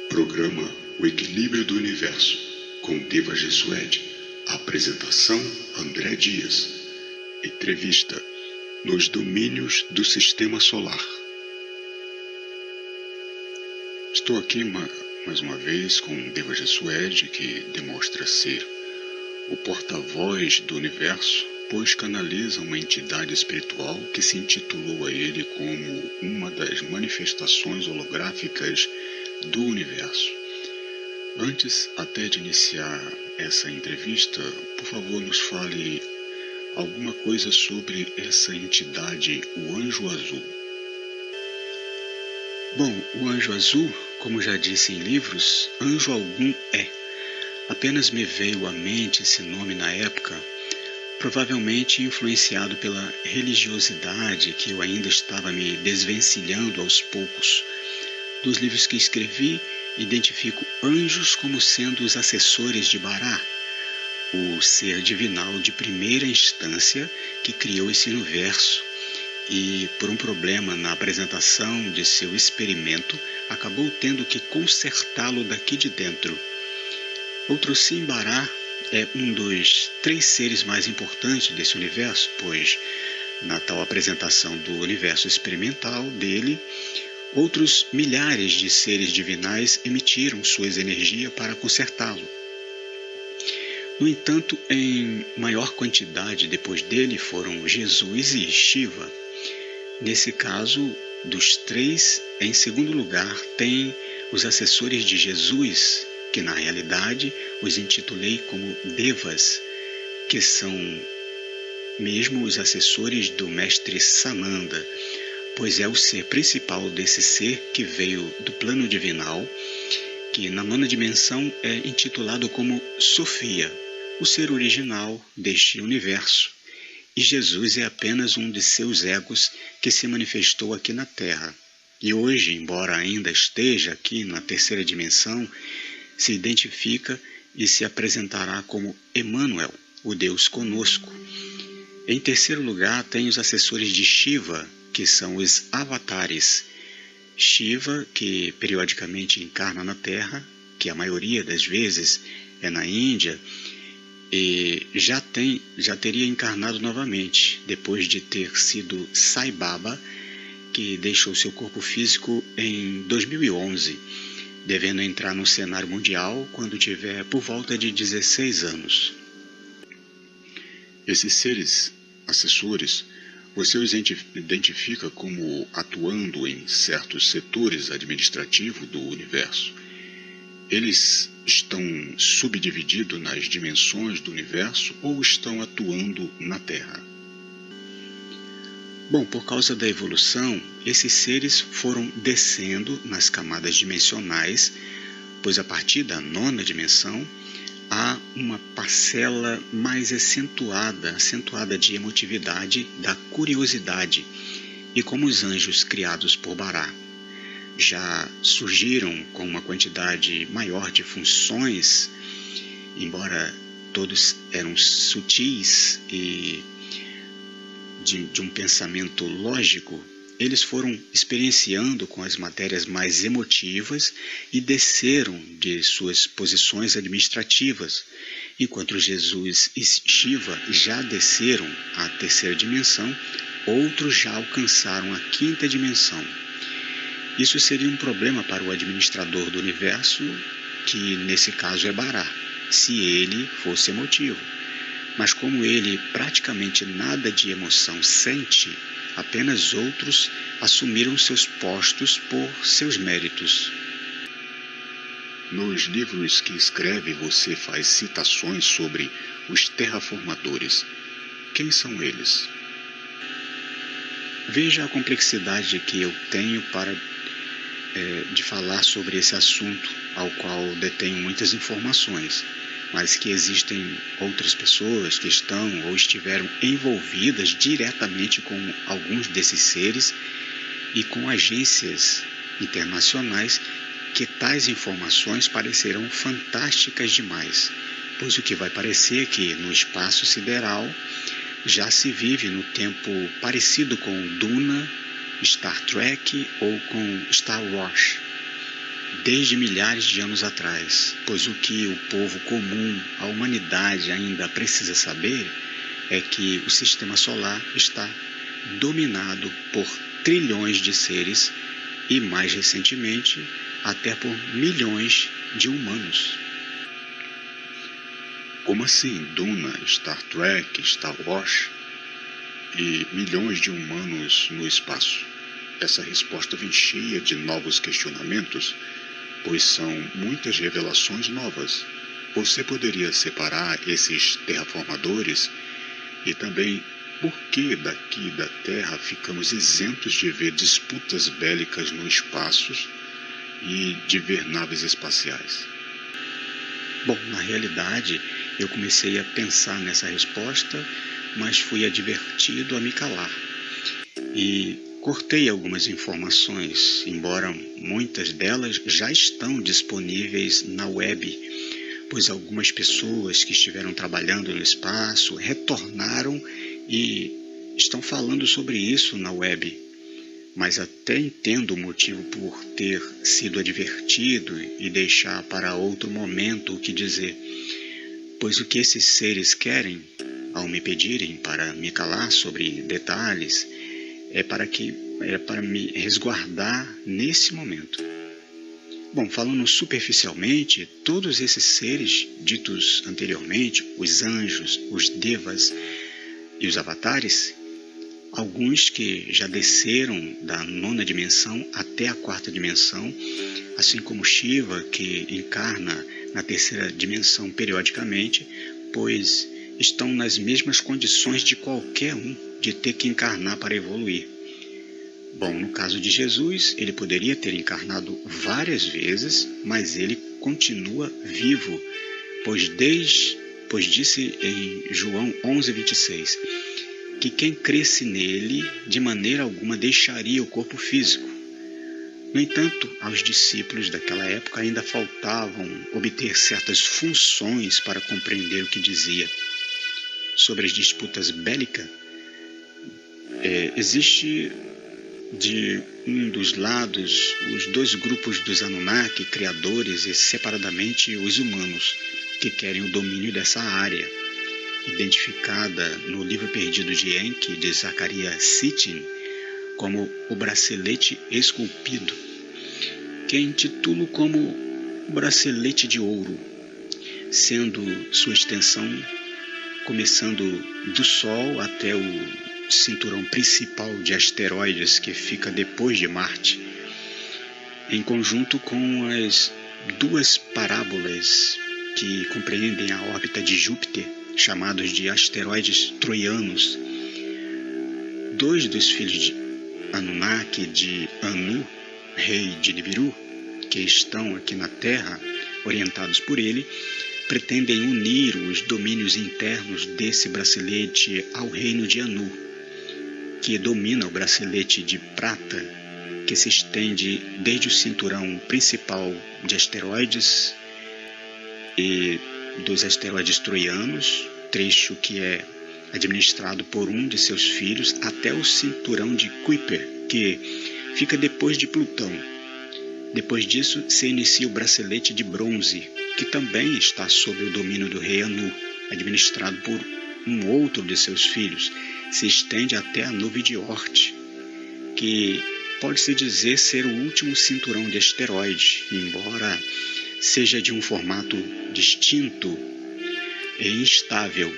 Programa O Equilíbrio do Universo, com Deva Gesuede. Apresentação: André Dias. Entrevista: Nos domínios do Sistema Solar. Estou aqui mais uma vez com Deva Gesuede, que demonstra ser o porta-voz do universo, pois canaliza uma entidade espiritual que se intitulou a ele como uma das manifestações holográficas do universo. Antes até de iniciar essa entrevista, por favor, nos fale alguma coisa sobre essa entidade, o Anjo Azul. Bom, o Anjo Azul, como já disse em livros, anjo algum é. Apenas me veio à mente esse nome na época, provavelmente influenciado pela religiosidade que eu ainda estava me desvencilhando aos poucos. Dos livros que escrevi, identifico anjos como sendo os assessores de Bará, o ser divinal de primeira instância que criou esse universo e, por um problema na apresentação de seu experimento, acabou tendo que consertá-lo daqui de dentro. Outrossim, Bará é um dos 3 seres mais importantes desse universo, pois, na tal apresentação do universo experimental dele, outros milhares de seres divinais emitiram suas energias para consertá-lo. No entanto, em maior quantidade depois dele foram Jesus e Shiva. Nesse caso, dos 3, em segundo lugar, tem os assessores de Jesus, que na realidade os intitulei como Devas, que são mesmo os assessores do mestre Sananda, pois é o ser principal desse ser que veio do plano divinal, que na 9ª dimensão é intitulado como Sofia, o ser original deste universo. E Jesus é apenas um de seus egos que se manifestou aqui na Terra. E hoje, embora ainda esteja aqui na 3ª dimensão, se identifica e se apresentará como Emmanuel, o Deus conosco. Em terceiro lugar, tem os assessores de Shiva, que são os avatares. Shiva, que periodicamente encarna na Terra, que a maioria das vezes é na Índia, e já teria encarnado novamente, depois de ter sido Sai Baba, que deixou seu corpo físico em 2011, devendo entrar no cenário mundial quando tiver por volta de 16 anos. Esses seres assessores, você os identifica como atuando em certos setores administrativos do universo. Eles estão subdivididos nas dimensões do universo ou estão atuando na Terra? Bom, por causa da evolução, esses seres foram descendo nas camadas dimensionais, pois a partir da 9ª dimensão há uma parcela mais acentuada de emotividade, da curiosidade, e como os anjos criados por Bará já surgiram com uma quantidade maior de funções, embora todos eram sutis e de um pensamento lógico, eles foram experienciando com as matérias mais emotivas e desceram de suas posições administrativas, enquanto Jesus e Shiva já desceram à 3ª dimensão, outros já alcançaram a 5ª dimensão. Isso seria um problema para o administrador do universo, que nesse caso é Bará, se ele fosse emotivo. Mas como ele praticamente nada de emoção sente, apenas outros assumiram seus postos por seus méritos. Nos livros que escreve, você faz citações sobre os terraformadores. Quem são eles? Veja a complexidade que eu tenho de falar sobre esse assunto, ao qual detenho muitas informações, mas que existem outras pessoas que estão ou estiveram envolvidas diretamente com alguns desses seres e com agências internacionais que tais informações parecerão fantásticas demais, pois o que vai parecer é que no espaço sideral já se vive no tempo parecido com Duna Star Trek ou com Star Wars, desde milhares de anos atrás, pois o que o povo comum, a humanidade ainda precisa saber é que o sistema solar está dominado por trilhões de seres e, mais recentemente, até por milhões de humanos. Como assim Duna, Star Trek, Star Wars e milhões de humanos no espaço? Essa resposta vem cheia de novos questionamentos, pois são muitas revelações novas. Você poderia separar esses terraformadores e também por que daqui da Terra ficamos isentos de ver disputas bélicas no espaço e de ver naves espaciais? Bom, na realidade, eu comecei a pensar nessa resposta, mas fui advertido a me calar. E cortei algumas informações, embora muitas delas já estão disponíveis na web, pois algumas pessoas que estiveram trabalhando no espaço retornaram e estão falando sobre isso na web. Mas até entendo o motivo por ter sido advertido e deixar para outro momento o que dizer, pois o que esses seres querem, ao me pedirem para me calar sobre detalhes, é para me resguardar nesse momento. Bom, falando superficialmente, todos esses seres ditos anteriormente, os anjos, os devas e os avatares, alguns que já desceram da 9ª dimensão até a 4ª dimensão, assim como Shiva, que encarna na 3ª dimensão periodicamente, pois estão nas mesmas condições de qualquer um de ter que encarnar para evoluir. Bom, no caso de Jesus, ele poderia ter encarnado várias vezes, mas ele continua vivo, pois disse em João 11:26, que quem cresce nele, de maneira alguma deixaria o corpo físico. No entanto, aos discípulos daquela época ainda faltavam obter certas funções para compreender o que dizia. Sobre as disputas bélicas, existe de um dos lados os dois grupos dos Anunnaki, criadores, e separadamente os humanos, que querem o domínio dessa área, identificada no livro perdido de Enki, de Zecharia Sitchin, como o bracelete esculpido, que intitulo como o bracelete de ouro, sendo sua extensão começando do Sol até o cinturão principal de asteroides que fica depois de Marte, em conjunto com as duas parábolas que compreendem a órbita de Júpiter, chamados de asteroides troianos. 2 dos filhos de Anunnaki, de Anu, rei de Nibiru, que estão aqui na Terra, orientados por ele, pretendem unir os domínios internos desse bracelete ao reino de Anu, que domina o bracelete de prata, que se estende desde o cinturão principal de asteroides e dos asteroides troianos, trecho que é administrado por um de seus filhos, até o cinturão de Kuiper, que fica depois de Plutão. Depois disso, se inicia o bracelete de bronze, que também está sob o domínio do rei Anu, administrado por um outro de seus filhos. Se estende até a nuvem de Oort, que pode-se dizer ser o último cinturão de asteroides, embora seja de um formato distinto e instável,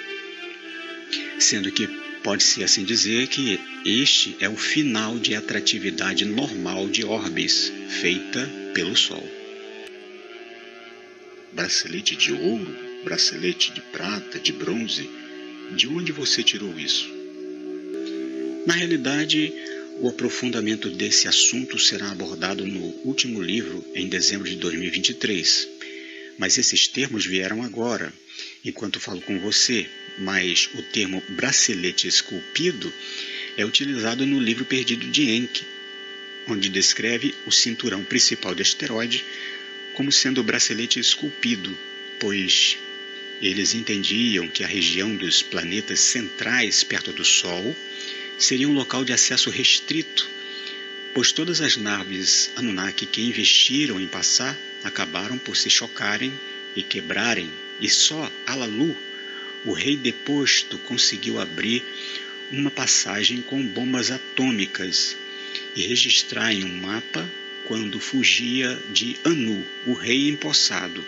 sendo que pode-se assim dizer que este é o final de atratividade normal de Orbis, feita pelo Sol. Bracelete de ouro, bracelete de prata, de bronze, de onde você tirou isso? Na realidade, o aprofundamento desse assunto será abordado no último livro, em dezembro de 2023. Mas esses termos vieram agora, enquanto falo com você, mas o termo bracelete esculpido é utilizado no livro perdido de Enki, onde descreve o cinturão principal de asteroide como sendo o bracelete esculpido, pois eles entendiam que a região dos planetas centrais perto do Sol seria um local de acesso restrito pois todas as naves Anunnaki que investiram em passar acabaram por se chocarem e quebrarem, e só Alalu, o rei deposto, conseguiu abrir uma passagem com bombas atômicas e registrar em um mapa quando fugia de Anu, o rei empossado,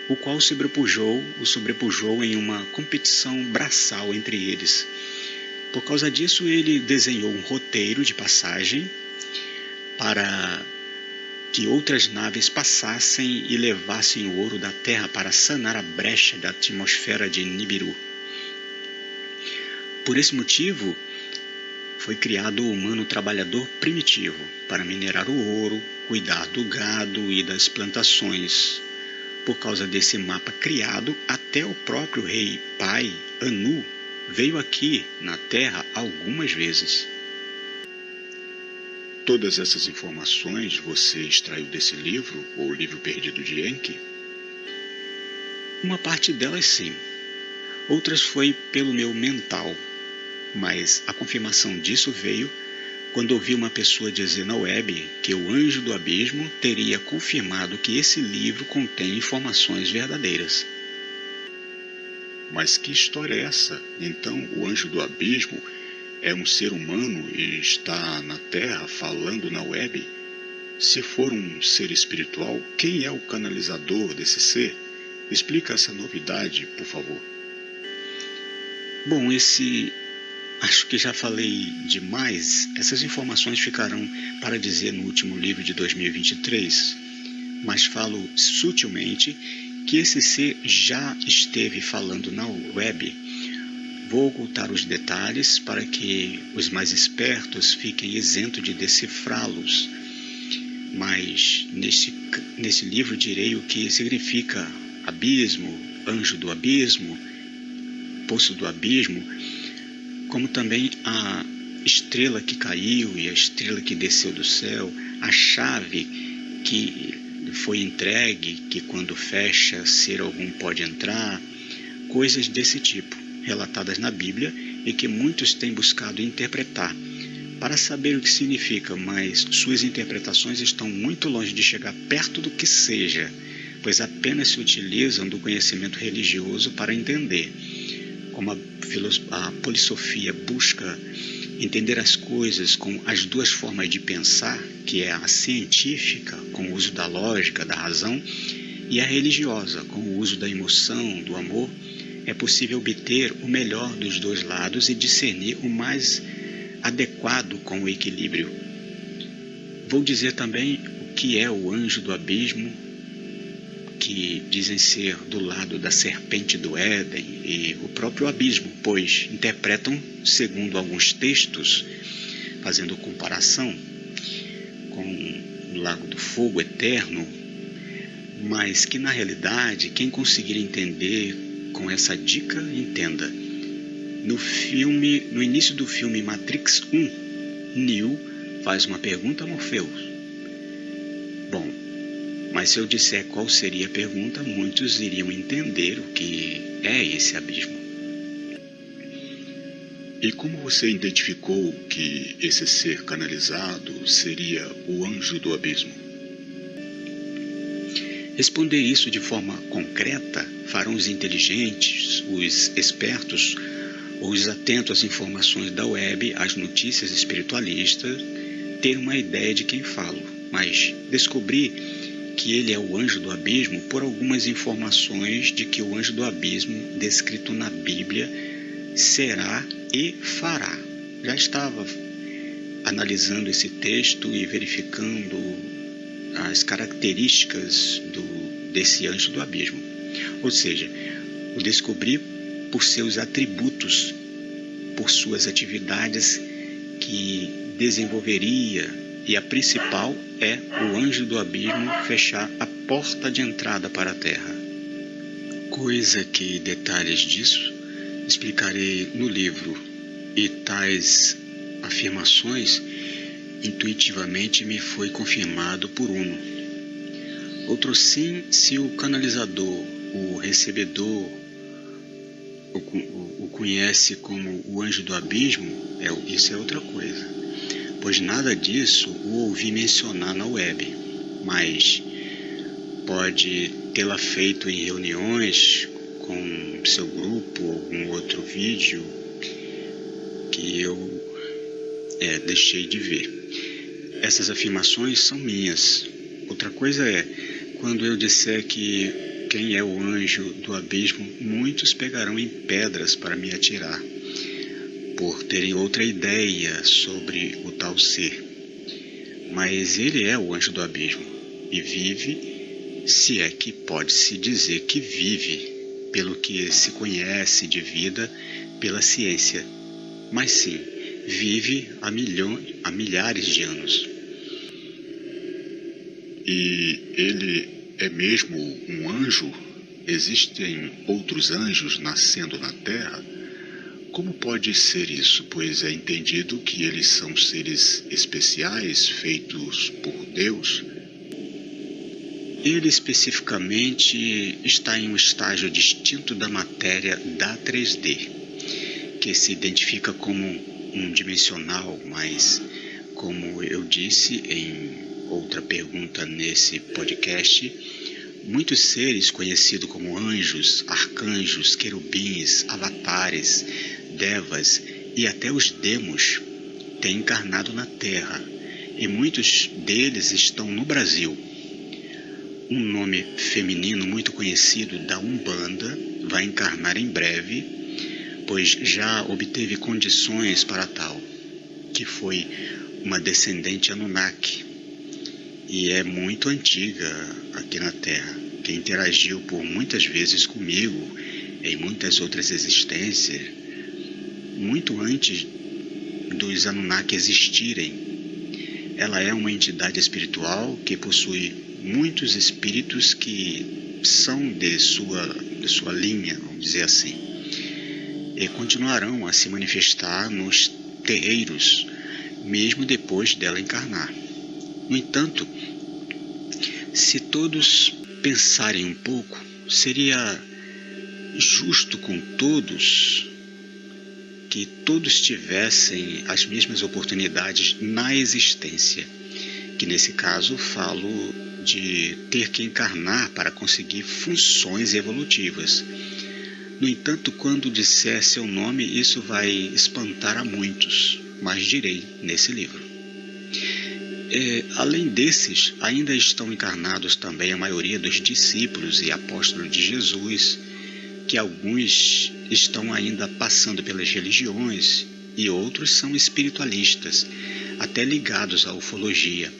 o qual o sobrepujou em uma competição braçal entre eles. Por causa disso, ele desenhou um roteiro de passagem para que outras naves passassem e levassem o ouro da Terra para sanar a brecha da atmosfera de Nibiru. Por esse motivo, foi criado o humano trabalhador primitivo para minerar o ouro, cuidar do gado e das plantações. Por causa desse mapa criado, até o próprio rei pai, Anu, veio aqui na Terra algumas vezes. Todas essas informações você extraiu desse livro, ou Livro Perdido de Enki? Uma parte delas sim. Outras foi pelo meu mental. Mas a confirmação disso veio quando ouvi uma pessoa dizer na web que o Anjo do Abismo teria confirmado que esse livro contém informações verdadeiras. Mas que história é essa? Então o Anjo do Abismo é um ser humano e está na Terra falando na web? Se for um ser espiritual, quem é o canalizador desse ser? Explica essa novidade, por favor. Bom, acho que já falei demais. Essas informações ficarão para dizer no último livro de 2023, mas falo sutilmente que esse ser já esteve falando na web. Vou ocultar os detalhes para que os mais espertos fiquem isentos de decifrá-los, mas nesse livro direi o que significa abismo, anjo do abismo, poço do abismo, como também a estrela que caiu e a estrela que desceu do céu, a chave que foi entregue, que quando fecha ser algum pode entrar, coisas desse tipo, relatadas na Bíblia e que muitos têm buscado interpretar, para saber o que significa, mas suas interpretações estão muito longe de chegar perto do que seja, pois apenas se utilizam do conhecimento religioso para entender. Como a polissofia busca entender as coisas com as duas formas de pensar, que é a científica, com o uso da lógica, da razão, e a religiosa, com o uso da emoção, do amor, é possível obter o melhor dos dois lados e discernir o mais adequado com o equilíbrio. Vou dizer também o que é o anjo do abismo, que dizem ser do lado da serpente do Éden e o próprio abismo, pois interpretam, segundo alguns textos, fazendo comparação com o lago do fogo eterno, mas que na realidade quem conseguir entender com essa dica, entenda. No início do filme Matrix 1, Neo faz uma pergunta a Morpheus. Bom, mas se eu disser qual seria a pergunta, muitos iriam entender o que é esse abismo. E como você identificou que esse ser canalizado seria o anjo do abismo? Responder isso de forma concreta farão os inteligentes, os espertos, os atentos às informações da web, às notícias espiritualistas, ter uma ideia de quem falo, mas descobri que ele é o anjo do abismo por algumas informações de que o anjo do abismo, descrito na Bíblia, será e fará. Já estava analisando esse texto e verificando as características desse anjo do abismo. Ou seja, o descobri por seus atributos, por suas atividades que desenvolveria, e a principal é o anjo do abismo fechar a porta de entrada para a Terra. Coisa que detalhes disso explicarei no livro, e tais afirmações intuitivamente me foi confirmado por Uno. Outro sim, se o canalizador, o recebedor, o conhece como o anjo do abismo, isso é outra coisa. pois nada disso o ouvi mencionar na web, mas pode tê-la feito em reuniões com seu grupo ou algum outro vídeo que eu deixei de ver. Essas afirmações são minhas. Outra coisa é, quando eu disser que quem é o anjo do abismo, muitos pegarão em pedras para me atirar, por terem outra ideia sobre o tal ser. Mas ele é o anjo do abismo e vive, se é que pode-se dizer que vive, pelo que se conhece de vida pela ciência. Mas sim, vive há milhares de anos. E ele é mesmo um anjo? Existem outros anjos nascendo na Terra? Como pode ser isso? Pois é entendido que eles são seres especiais, feitos por Deus. Ele especificamente está em um estágio distinto da matéria da 3D, que se identifica como um dimensional, mas, como eu disse em outra pergunta nesse podcast, muitos seres conhecidos como anjos, arcanjos, querubins, avatares, devas e até os demos têm encarnado na Terra, e muitos deles estão no Brasil. Um nome feminino muito conhecido da Umbanda vai encarnar em breve, pois já obteve condições para tal, que foi uma descendente Anunnaki, e é muito antiga aqui na Terra, que interagiu por muitas vezes comigo em muitas outras existências, muito antes dos Anunnaki existirem. Ela é uma entidade espiritual que possui muitos espíritos que são de sua linha, vamos dizer assim, e continuarão a se manifestar nos terreiros, mesmo depois dela encarnar. No entanto, se todos pensarem um pouco, seria justo com todos que todos tivessem as mesmas oportunidades na existência, que nesse caso falo de ter que encarnar para conseguir funções evolutivas. No entanto, quando disser seu nome, isso vai espantar a muitos, mas direi nesse livro. Além desses, ainda estão encarnados também a maioria dos discípulos e apóstolos de Jesus, que alguns estão ainda passando pelas religiões e outros são espiritualistas, até ligados à ufologia,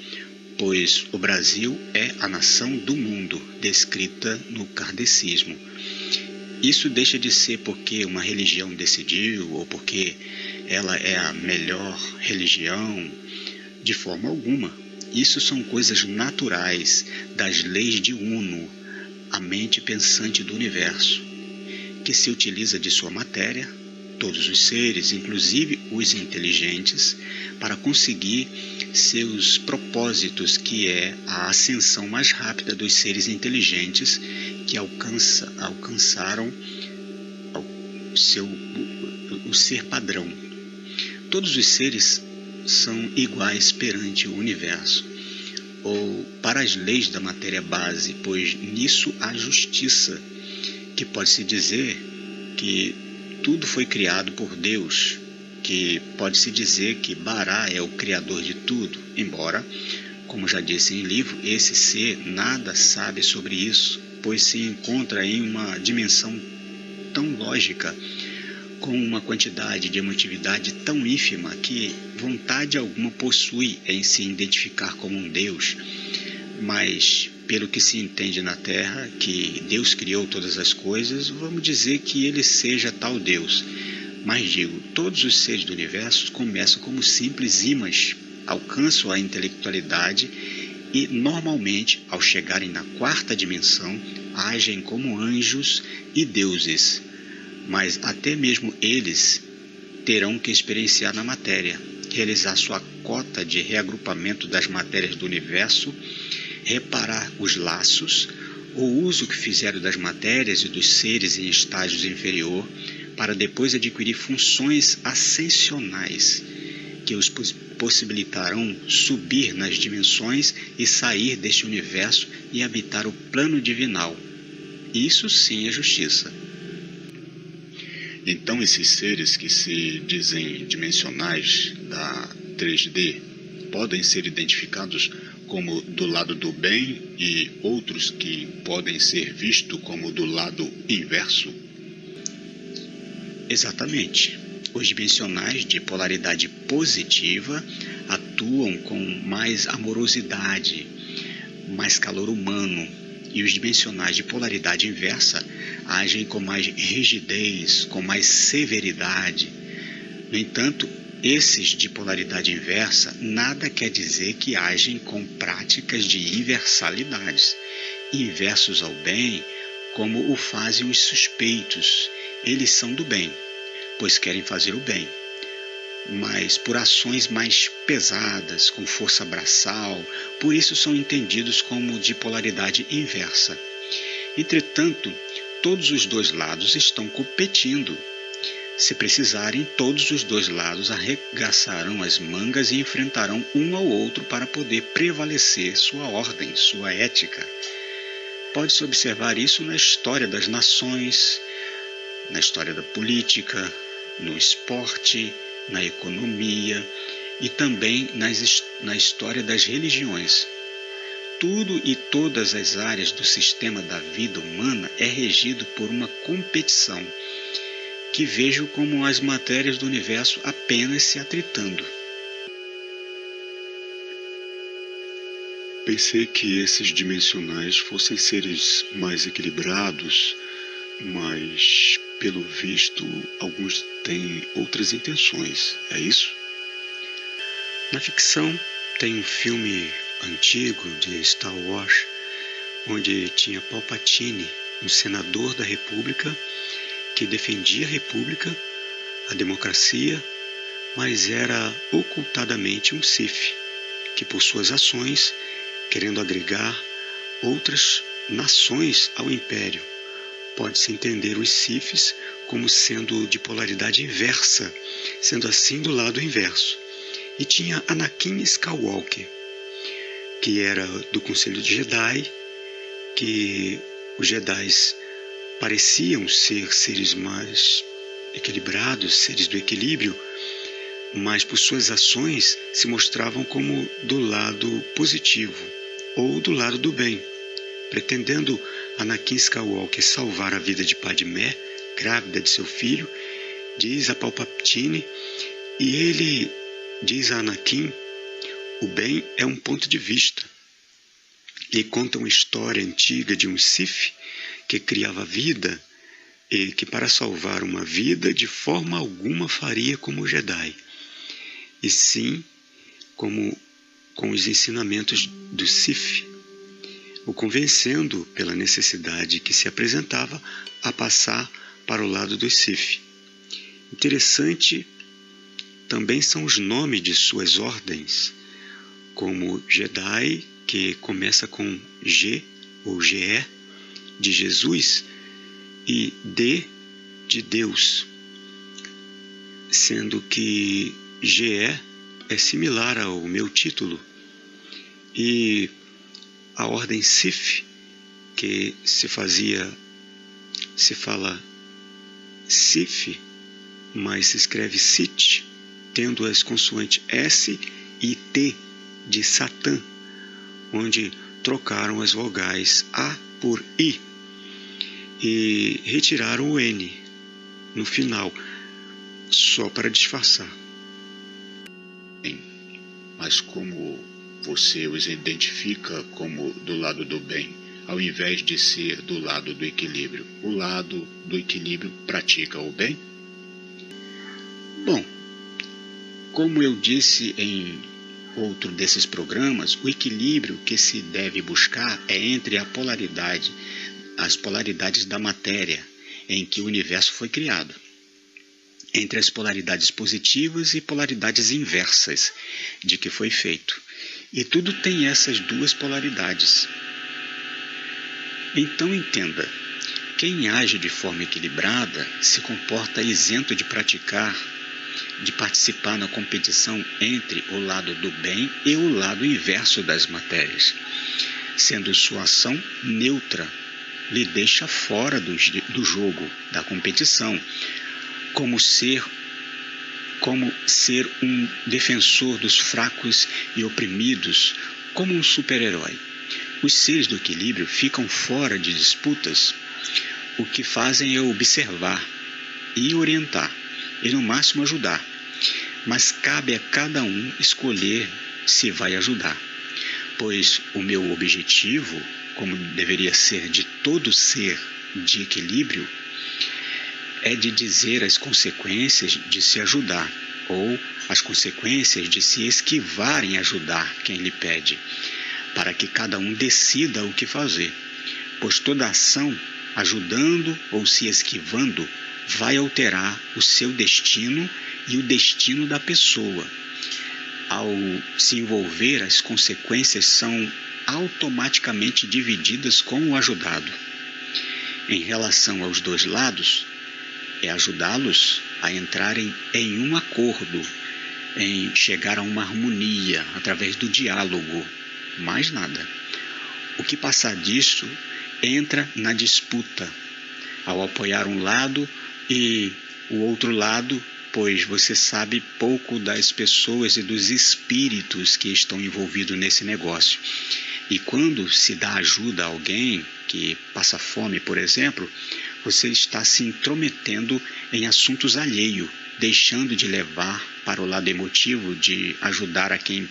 pois o Brasil é a nação do mundo, descrita no kardecismo. Isso deixa de ser porque uma religião decidiu ou porque ela é a melhor religião, de forma alguma. Isso são coisas naturais das leis de Uno, a mente pensante do universo, que se utiliza de sua matéria, todos os seres, inclusive os inteligentes, para conseguir seus propósitos, que é a ascensão mais rápida dos seres inteligentes que alcançaram o ser padrão. Todos os seres são iguais perante o universo, ou para as leis da matéria base, pois nisso há justiça, que pode-se dizer que tudo foi criado por Deus, que pode-se dizer que Bará é o criador de tudo, embora, como já disse em livro, esse ser nada sabe sobre isso, pois se encontra em uma dimensão tão lógica, com uma quantidade de emotividade tão ínfima que vontade alguma possui em se identificar como um Deus. Mas, pelo que se entende na Terra, que Deus criou todas as coisas, vamos dizer que ele seja tal Deus. Mas digo, todos os seres do universo começam como simples ímãs, alcançam a intelectualidade e, normalmente, ao chegarem na quarta dimensão, agem como anjos e deuses. Mas até mesmo eles terão que experienciar na matéria, realizar sua cota de reagrupamento das matérias do universo, reparar os laços, o uso que fizeram das matérias e dos seres em estágios inferior, para depois adquirir funções ascensionais, que os possibilitarão subir nas dimensões e sair deste universo e habitar o plano divinal. Isso sim é justiça. Então esses seres que se dizem dimensionais da 3D podem ser identificados como do lado do bem e outros que podem ser vistos como do lado inverso? Exatamente. Os dimensionais de polaridade positiva atuam com mais amorosidade, mais calor humano, e os dimensionais de polaridade inversa agem com mais rigidez, com mais severidade. No entanto, esses de polaridade inversa nada quer dizer que agem com práticas de inversalidades, inversos ao bem, como o fazem os suspeitos. Eles são do bem, pois querem fazer o bem, mas por ações mais pesadas, com força braçal, por isso são entendidos como de polaridade inversa. Entretanto, todos os dois lados estão competindo. Se precisarem, todos os dois lados arregaçarão as mangas e enfrentarão um ao outro para poder prevalecer sua ordem, sua ética. Pode-se observar isso na história das nações, na história da política, no esporte, na economia e também na história das religiões. Tudo e todas as áreas do sistema da vida humana é regido por uma competição que vejo como as matérias do universo apenas se atritando. Pensei que esses dimensionais fossem seres mais equilibrados, mas, pelo visto, alguns têm outras intenções. É isso? Na ficção, tem um filme antigo de Star Wars, onde tinha Palpatine, um senador da República, que defendia a República, a democracia, mas era ocultadamente um Sith, que por suas ações, querendo agregar outras nações ao Império, pode-se entender os Siths como sendo de polaridade inversa, sendo assim do lado inverso. E tinha Anakin Skywalker, que era do Conselho de Jedi, que os Jedis pareciam ser seres mais equilibrados, seres do equilíbrio, mas por suas ações se mostravam como do lado positivo ou do lado do bem, pretendendo Anakin Skywalker salvar a vida de Padmé, grávida de seu filho. Diz a Palpatine, e ele diz a Anakin: o bem é um ponto de vista. E conta uma história antiga de um Sith que criava vida e que para salvar uma vida de forma alguma faria como o Jedi, e sim como com os ensinamentos do Sith, o convencendo pela necessidade que se apresentava a passar para o lado dos Sith. Interessante também são os nomes de suas ordens, como Jedi, que começa com G ou GE, de Jesus, e D, de Deus, sendo que GE é similar ao meu título, e a ordem Sith, que se fala Sith, mas se escreve Sith, tendo as consoantes S e T de Satã, onde trocaram as vogais A por I e retiraram o N no final, só para disfarçar. Bem, mas como você os identifica como do lado do bem, ao invés de ser do lado do equilíbrio? O lado do equilíbrio pratica o bem? Bom, como eu disse em outro desses programas, o equilíbrio que se deve buscar é entre as polaridades da matéria em que o universo foi criado, entre as polaridades positivas e polaridades inversas de que foi feito. E tudo tem essas duas polaridades. Então entenda, quem age de forma equilibrada se comporta isento de praticar de participar na competição entre o lado do bem e o lado inverso das matérias, sendo sua ação neutra, lhe deixa fora do jogo, da competição, como ser um defensor dos fracos e oprimidos, como um super-herói. Os seres do equilíbrio ficam fora de disputas. O que fazem é observar e orientar, e no máximo ajudar. Mas cabe a cada um escolher se vai ajudar, pois o meu objetivo, como deveria ser de todo ser de equilíbrio, é de dizer as consequências de se ajudar, ou as consequências de se esquivar em ajudar quem lhe pede, para que cada um decida o que fazer, pois toda ação, ajudando ou se esquivando, vai alterar o seu destino e o destino da pessoa. Ao se envolver, as consequências são automaticamente divididas com o ajudado. Em relação aos dois lados, é ajudá-los a entrarem em um acordo, em chegar a uma harmonia através do diálogo, mais nada. O que passar disso entra na disputa, ao apoiar um lado e o outro lado, pois você sabe pouco das pessoas e dos espíritos que estão envolvidos nesse negócio. E quando se dá ajuda a alguém que passa fome, por exemplo, você está se intrometendo em assuntos alheios, deixando de levar para o lado emotivo de ajudar a quem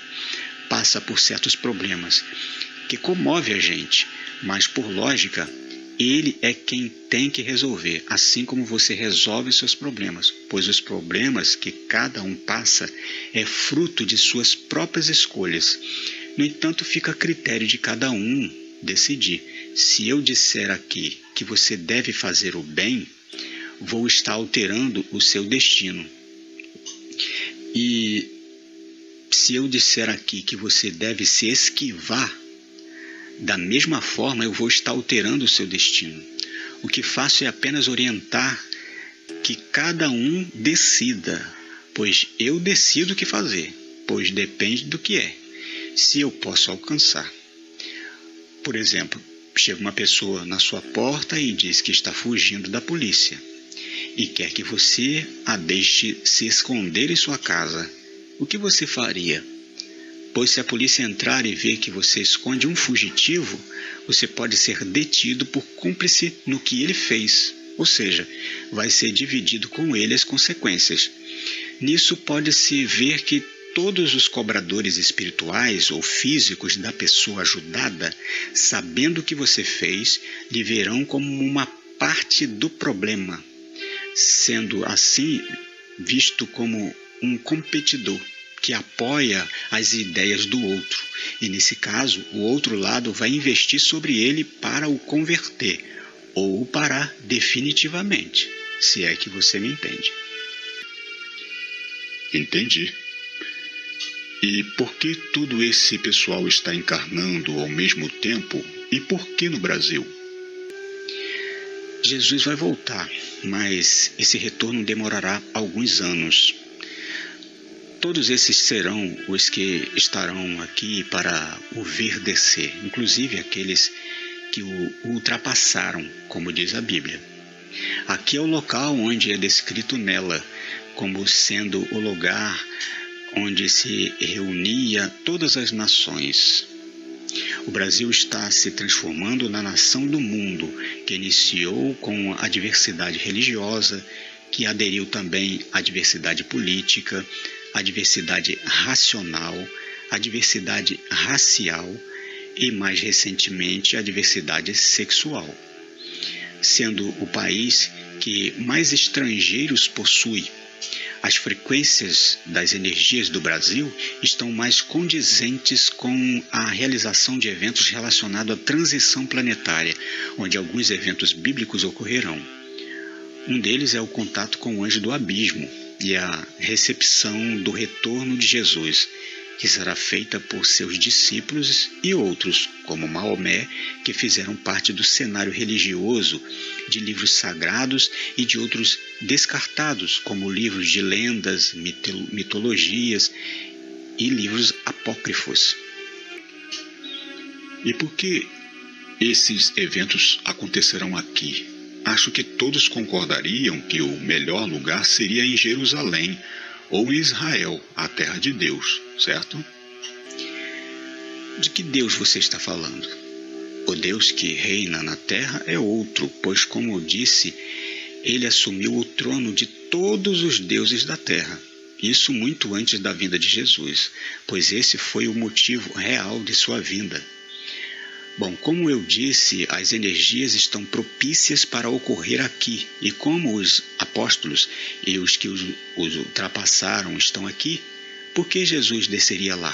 passa por certos problemas, que comove a gente, mas por lógica, ele é quem tem que resolver, assim como você resolve seus problemas, pois os problemas que cada um passa é fruto de suas próprias escolhas. No entanto, fica a critério de cada um decidir. Se eu disser aqui que você deve fazer o bem, vou estar alterando o seu destino. E se eu disser aqui que você deve se esquivar, da mesma forma eu vou estar alterando o seu destino. O que faço é apenas orientar que cada um decida, pois eu decido o que fazer, pois depende do que é. Se eu posso alcançar. Por exemplo, chega uma pessoa na sua porta e diz que está fugindo da polícia e quer que você a deixe se esconder em sua casa. O que você faria? Pois se a polícia entrar e ver que você esconde um fugitivo, você pode ser detido por cúmplice no que ele fez, ou seja, vai ser dividido com ele as consequências. Nisso pode-se ver que todos os cobradores espirituais ou físicos da pessoa ajudada, sabendo o que você fez, lhe verão como uma parte do problema, sendo assim visto como um competidor que apoia as ideias do outro. E nesse caso, o outro lado vai investir sobre ele para o converter ou o parar definitivamente, se é que você me entende. Entendi. E por que todo esse pessoal está encarnando ao mesmo tempo e por que no Brasil? Jesus vai voltar, mas esse retorno demorará alguns anos. Todos esses serão os que estarão aqui para o ver descer, inclusive aqueles que o ultrapassaram, como diz a Bíblia. Aqui é o local onde é descrito nela como sendo o lugar onde se reunia todas as nações. O Brasil está se transformando na nação do mundo, que iniciou com a diversidade religiosa, que aderiu também à diversidade política, à diversidade racional, à diversidade racial e, mais recentemente, à diversidade sexual, sendo o país que mais estrangeiros possui. As frequências das energias do Brasil estão mais condizentes com a realização de eventos relacionados à transição planetária, onde alguns eventos bíblicos ocorrerão. Um deles é o contato com o anjo do abismo e a recepção do retorno de Jesus, que será feita por seus discípulos e outros, como Maomé, que fizeram parte do cenário religioso de livros sagrados e de outros descartados, como livros de lendas, mitologias e livros apócrifos. E por que esses eventos acontecerão aqui? Acho que todos concordariam que o melhor lugar seria em Jerusalém ou em Israel, a terra de Deus, certo? De que Deus você está falando? O Deus que reina na terra é outro, pois, como eu disse, ele assumiu o trono de todos os deuses da terra. Isso muito antes da vinda de Jesus, pois esse foi o motivo real de sua vinda. Bom, como eu disse, as energias estão propícias para ocorrer aqui, e como os apóstolos e os que os ultrapassaram estão aqui, por que Jesus desceria lá?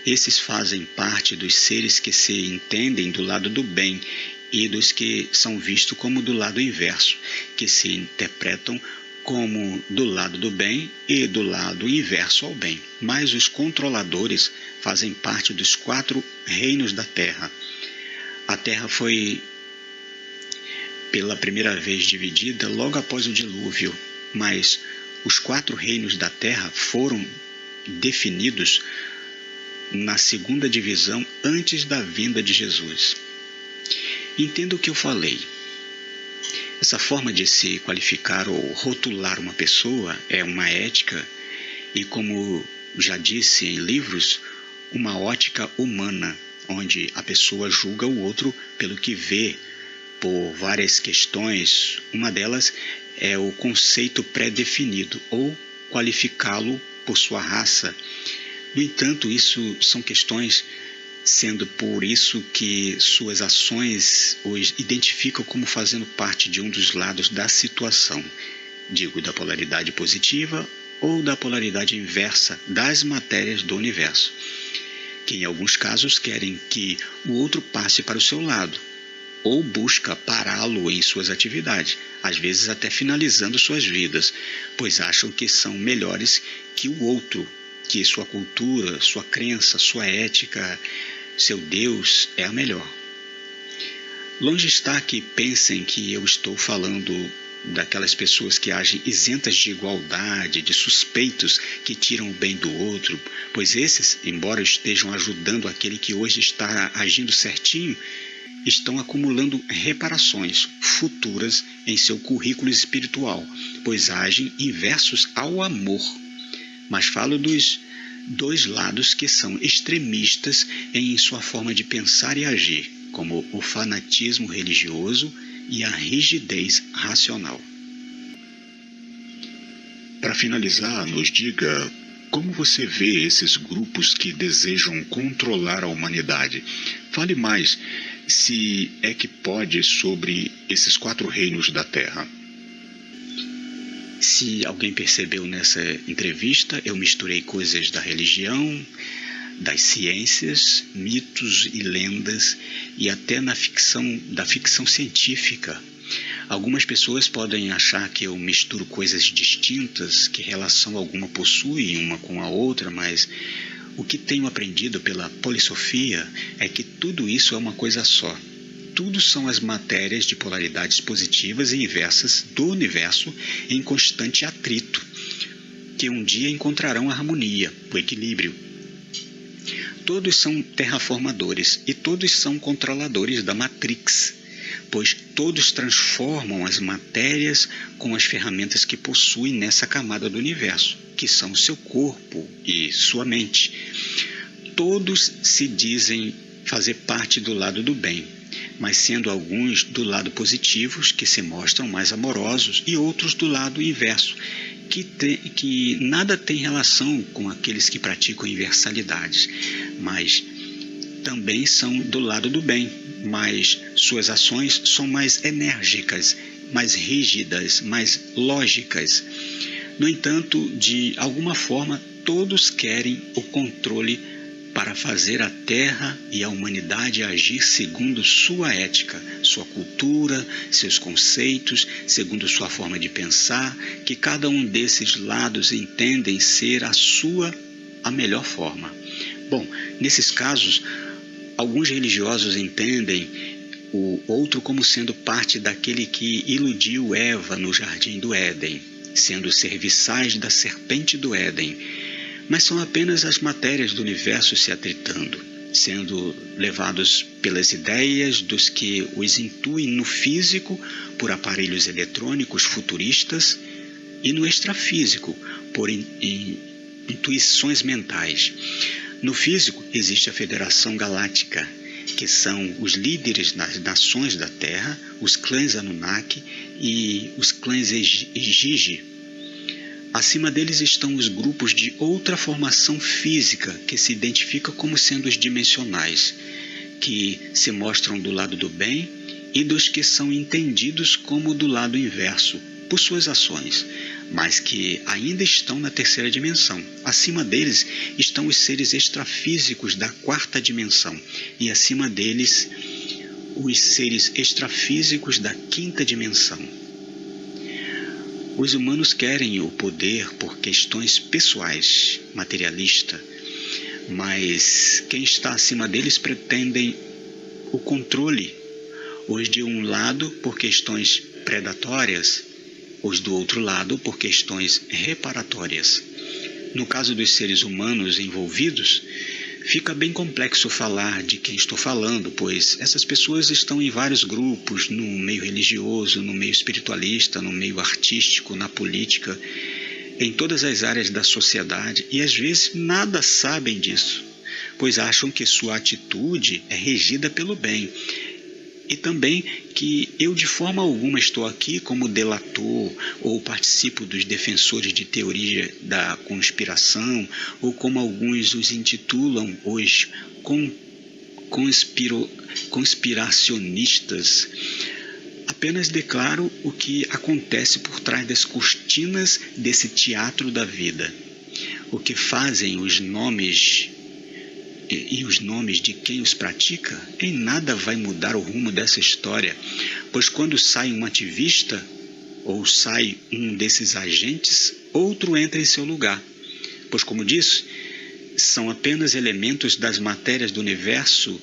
Esses fazem parte dos seres que se entendem do lado do bem e dos que são vistos como do lado inverso, que se interpretam como do lado do bem e do lado inverso ao bem. Mas os controladores fazem parte dos 4 reinos da Terra. A Terra foi pela primeira vez dividida logo após o dilúvio, mas os 4 reinos da Terra foram definidos na segunda divisão antes da vinda de Jesus. Entenda o que eu falei. Essa forma de se qualificar ou rotular uma pessoa é uma ética e, como já disse em livros, uma ótica humana, onde a pessoa julga o outro pelo que vê, por várias questões. Uma delas é o conceito pré-definido, ou qualificá-lo por sua raça. No entanto, isso são questões, sendo por isso que suas ações os identificam como fazendo parte de um dos lados da situação, digo, da polaridade positiva ou da polaridade inversa das matérias do universo, que em alguns casos querem que o outro passe para o seu lado, ou busca pará-lo em suas atividades, às vezes até finalizando suas vidas, pois acham que são melhores que o outro, que sua cultura, sua crença, sua ética, seu Deus é a melhor. Longe está que pensem que eu estou falando daquelas pessoas que agem isentas de igualdade, de suspeitos que tiram o bem do outro, pois esses, embora estejam ajudando aquele que hoje está agindo certinho, estão acumulando reparações futuras em seu currículo espiritual, pois agem inversos ao amor. Mas falo dos 2 lados que são extremistas em sua forma de pensar e agir, como o fanatismo religioso e a rigidez racional. Para finalizar, nos diga como você vê esses grupos que desejam controlar a humanidade. Fale mais, se é que pode, sobre esses 4 reinos da Terra. Se alguém percebeu nessa entrevista, eu misturei coisas da religião, das ciências, mitos e lendas e até da ficção científica. Algumas pessoas podem achar que eu misturo coisas distintas, que relação alguma possui uma com a outra, mas o que tenho aprendido pela polissofia é que tudo isso é uma coisa só. Tudo são as matérias de polaridades positivas e inversas do universo em constante atrito, que um dia encontrarão a harmonia, o equilíbrio. Todos são terraformadores e todos são controladores da Matrix, pois todos transformam as matérias com as ferramentas que possuem nessa camada do universo, que são o seu corpo e sua mente. Todos se dizem fazer parte do lado do bem, mas sendo alguns do lado positivos, que se mostram mais amorosos, e outros do lado inverso, que nada tem relação com aqueles que praticam universalidades, mas também são do lado do bem, mas suas ações são mais enérgicas, mais rígidas, mais lógicas. No entanto, de alguma forma, todos querem o controle para fazer a Terra e a humanidade agir segundo sua ética, sua cultura, seus conceitos, segundo sua forma de pensar, que cada um desses lados entendem ser a sua a melhor forma. Bom, nesses casos, alguns religiosos entendem o outro como sendo parte daquele que iludiu Eva no jardim do Éden, sendo serviçais da serpente do Éden, mas são apenas as matérias do universo se atritando, sendo levados pelas ideias dos que os intuem no físico por aparelhos eletrônicos futuristas e no extrafísico por intuições mentais. No físico existe a Federação Galáctica, que são os líderes das nações da Terra, os clãs Anunnaki e os clãs Gigi. Acima deles estão os grupos de outra formação física que se identifica como sendo os dimensionais, que se mostram do lado do bem, e dos que são entendidos como do lado inverso, por suas ações, mas que ainda estão na terceira dimensão. Acima deles estão os seres extrafísicos da quarta dimensão, e acima deles os seres extrafísicos da quinta dimensão. Os humanos querem o poder por questões pessoais, materialista, mas quem está acima deles pretendem o controle, os de um lado por questões predatórias, os do outro lado por questões reparatórias. No caso dos seres humanos envolvidos, fica bem complexo falar de quem estou falando, pois essas pessoas estão em vários grupos, no meio religioso, no meio espiritualista, no meio artístico, na política, em todas as áreas da sociedade, e às vezes nada sabem disso, pois acham que sua atitude é regida pelo bem. E também que eu de forma alguma estou aqui como delator ou participo dos defensores de teoria da conspiração, ou como alguns os intitulam, os conspiracionistas. Apenas declaro o que acontece por trás das cortinas desse teatro da vida. O que fazem os nomes e os nomes de quem os pratica, em nada vai mudar o rumo dessa história, pois quando sai um ativista ou sai um desses agentes, outro entra em seu lugar, pois, como disse, são apenas elementos das matérias do universo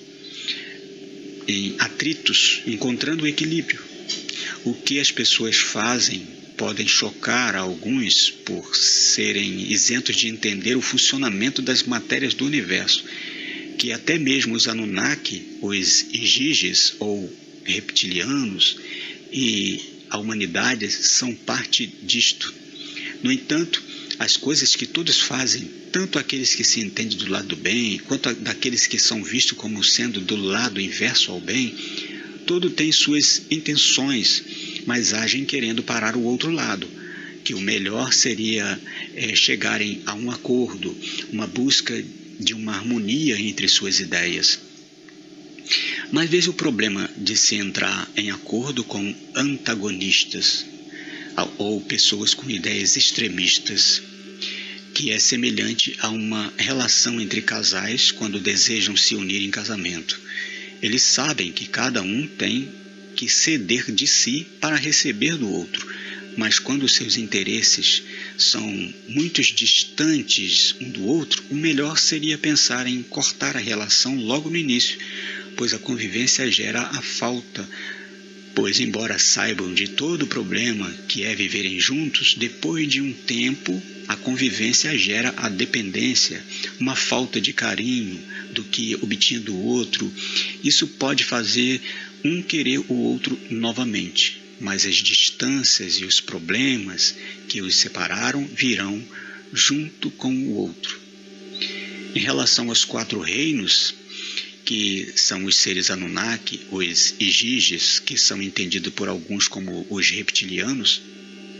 em atritos, encontrando o equilíbrio. O que as pessoas fazem podem chocar a alguns por serem isentos de entender o funcionamento das matérias do universo, que até mesmo os Anunnaki, os Igigis ou reptilianos e a humanidade são parte disto. No entanto, as coisas que todos fazem, tanto aqueles que se entendem do lado do bem, quanto daqueles que são vistos como sendo do lado inverso ao bem, todo tem suas intenções, mas agem querendo parar o outro lado, que o melhor seria chegarem a um acordo, uma busca de uma harmonia entre suas ideias. Mas veja o problema de se entrar em acordo com antagonistas ou pessoas com ideias extremistas, que é semelhante a uma relação entre casais quando desejam se unir em casamento. Eles sabem que cada um tem que ceder de si para receber do outro, mas quando seus interesses são muito distantes um do outro, o melhor seria pensar em cortar a relação logo no início, pois a convivência gera a falta, pois embora saibam de todo o problema que é viverem juntos, depois de um tempo a convivência gera a dependência, uma falta de carinho do que obtinha do outro. Isso pode fazer um querer o outro novamente, mas as distâncias e os problemas que os separaram virão junto com o outro. Em relação aos 4 reinos, que são os seres Anunnaki, os Igigis, que são entendidos por alguns como os reptilianos,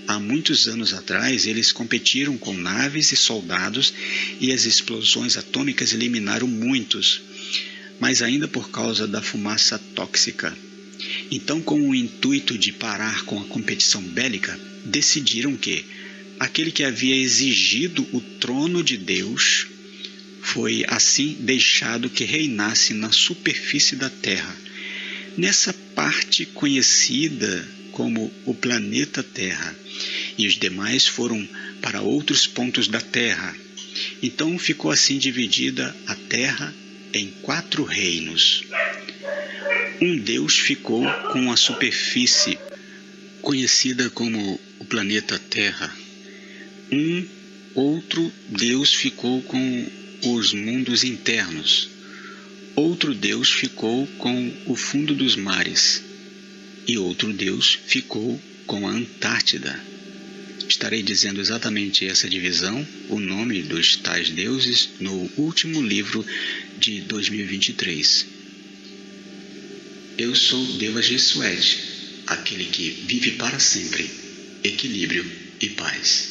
há muitos anos atrás eles competiram com naves e soldados e as explosões atômicas eliminaram muitos, mas ainda por causa da fumaça tóxica. Então, com o intuito de parar com a competição bélica, decidiram que aquele que havia exigido o trono de Deus foi assim deixado que reinasse na superfície da Terra, nessa parte conhecida como o planeta Terra, e os demais foram para outros pontos da Terra. Então ficou assim dividida a terra em 4 reinos. Um Deus ficou com a superfície, conhecida como o planeta Terra. Outro Deus ficou com os mundos internos. Outro Deus ficou com o fundo dos mares. E outro Deus ficou com a Antártida. Estarei dizendo exatamente essa divisão, o nome dos tais deuses, no último livro de 2023. Eu sou Devajit Sued, aquele que vive para sempre, equilíbrio e paz.